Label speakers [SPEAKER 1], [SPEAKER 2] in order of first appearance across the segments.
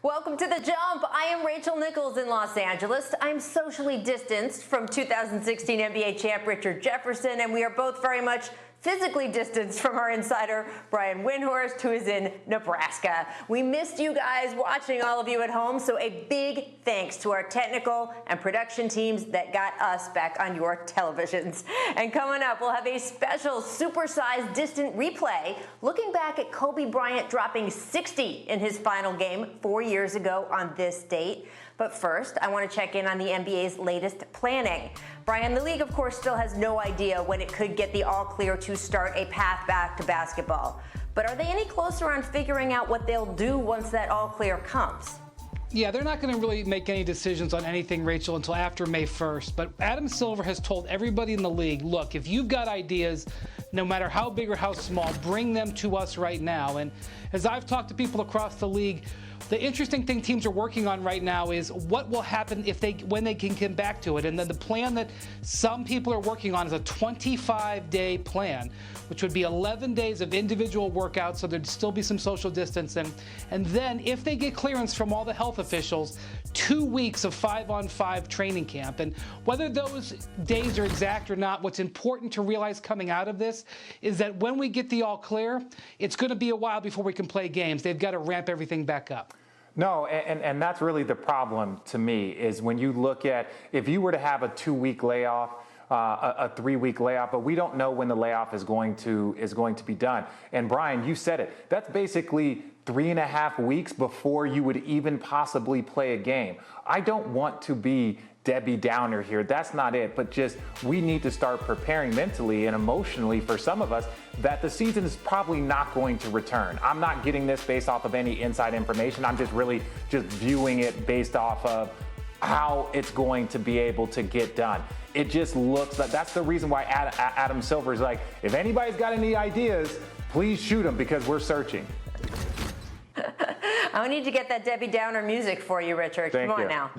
[SPEAKER 1] Welcome to The Jump. I am Rachel Nichols in Los Angeles. I'm socially distanced from 2016 NBA champ Richard Jefferson, and we are both very much physically distanced from our insider, Brian Windhorst, who is in Nebraska. We missed you guys, watching all of you at home, so a big thanks to our technical and production teams that got us back on your televisions. And coming up, we'll have a special supersized distant replay looking back at Kobe Bryant dropping 60 in his final game 4 years ago on this date. But first, I want to check in on the NBA's latest planning. Brian, the league, of course, still has no idea when it could get the all-clear to start a path back to basketball. But are they any closer on figuring out what they'll do once that all-clear comes?
[SPEAKER 2] Yeah, they're not going to really make any decisions on anything, Rachel, until after May 1st. But Adam Silver has told everybody in the league, look, if you've got ideas, no matter how big or how small, bring them to us right now. And as I've talked to people across the league, the interesting thing teams are working on right now is what will happen when they can come back to it. And then the plan that some people are working on is a 25-day plan, which would be 11 days of individual workouts, so there'd still be some social distancing. And then if they get clearance from all the health officials, 2 weeks of 5-on-5 training camp. And whether those days are exact or not, what's important to realize coming out of this is that when we get the all clear, it's going to be a while before we can play games. They've got to ramp everything back up.
[SPEAKER 3] No, and that's really the problem to me is when you look at, if you were to have a 2-week layoff, a 3-week layoff, but we don't know when the layoff is going to be done. And Brian, you said it. That's basically 3.5 weeks before you would even possibly play a game. I don't want to be Debbie Downer here. That's not it. But just we need to start preparing mentally and emotionally for some of us that the season is probably not going to return. I'm not getting this based off of any inside information. I'm just really just viewing it based off of how it's going to be able to get done. It just looks like that's the reason why Adam Silver is like, if anybody's got any ideas, please shoot them because we're searching.
[SPEAKER 1] I need to get that Debbie Downer music for you, Richard.
[SPEAKER 3] Thank
[SPEAKER 1] Come on
[SPEAKER 3] you.
[SPEAKER 1] now.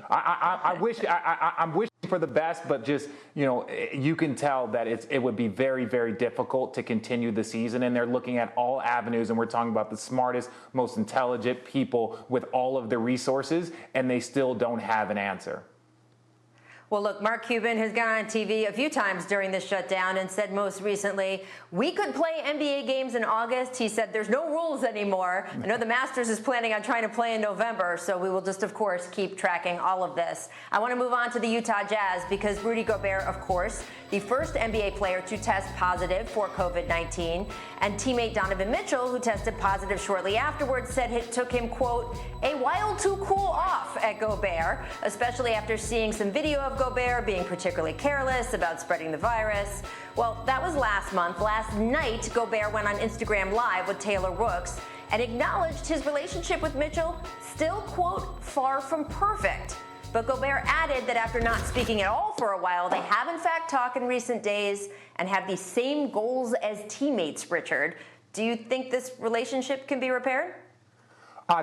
[SPEAKER 3] I'm wishing for the best, but just, you know, you can tell that it would be very, very difficult to continue the season. And they're looking at all avenues, and we're talking about the smartest, most intelligent people with all of the resources, and they still don't have an answer.
[SPEAKER 1] Well, look, Mark Cuban has gone on TV a few times during this shutdown and said most recently, we could play NBA games in August. He said there's no rules anymore. I know the Masters is planning on trying to play in November, so we will just, of course, keep tracking all of this. I want to move on to the Utah Jazz because Rudy Gobert, of course, the first NBA player to test positive for COVID-19, and teammate Donovan Mitchell, who tested positive shortly afterwards, said it took him, quote, a while to cool off at Gobert, especially after seeing some video of Gobert being particularly careless about spreading the virus. Well, that was last month. Last night, Gobert went on Instagram Live with Taylor Rooks and acknowledged his relationship with Mitchell still, quote, far from perfect. But Gobert added that after not speaking at all for a while, they have in fact talked in recent days and have the same goals as teammates, Richard. Do you think this relationship can be repaired?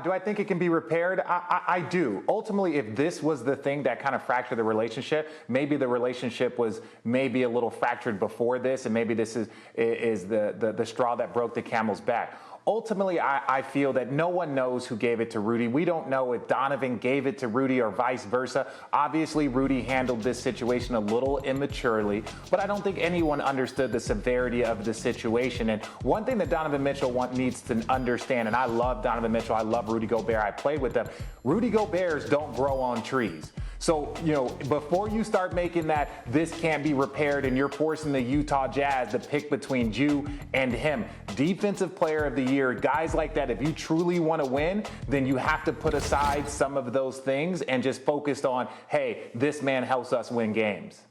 [SPEAKER 3] Do I think it can be repaired? I do. Ultimately, if this was the thing that kind of fractured the relationship, maybe the relationship was maybe a little fractured before this, and maybe this is the straw that broke the camel's back. Ultimately, I feel that no one knows who gave it to Rudy. We don't know if Donovan gave it to Rudy or vice versa. Obviously, Rudy handled this situation a little immaturely, but I don't think anyone understood the severity of the situation. And one thing that Donovan Mitchell needs to understand, and I love Donovan Mitchell, I love Rudy Gobert, I played with them. Rudy Goberts don't grow on trees. So, you know, before you start making that this can't be repaired and you're forcing the Utah Jazz to pick between you and him, Defensive Player of the Year, guys like that, if you truly want to win, then you have to put aside some of those things and just focus on, hey, this man helps us win games.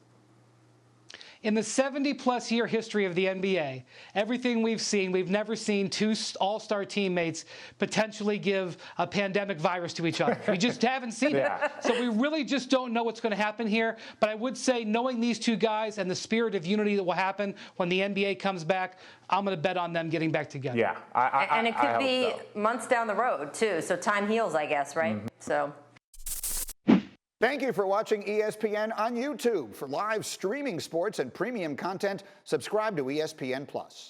[SPEAKER 2] In the 70-plus year history of the NBA, everything we've seen, we've never seen two all-star teammates potentially give a pandemic virus to each other. We just haven't seen it. So we really just don't know what's going to happen here. But I would say, knowing these two guys and the spirit of unity that will happen when the NBA comes back, I'm going to bet on them getting back together.
[SPEAKER 3] Yeah,
[SPEAKER 1] and it could be months down the road, too. So time heals, I guess, right? Mm-hmm. So.
[SPEAKER 4] Thank you for watching ESPN on YouTube. For live streaming sports and premium content, subscribe to ESPN+.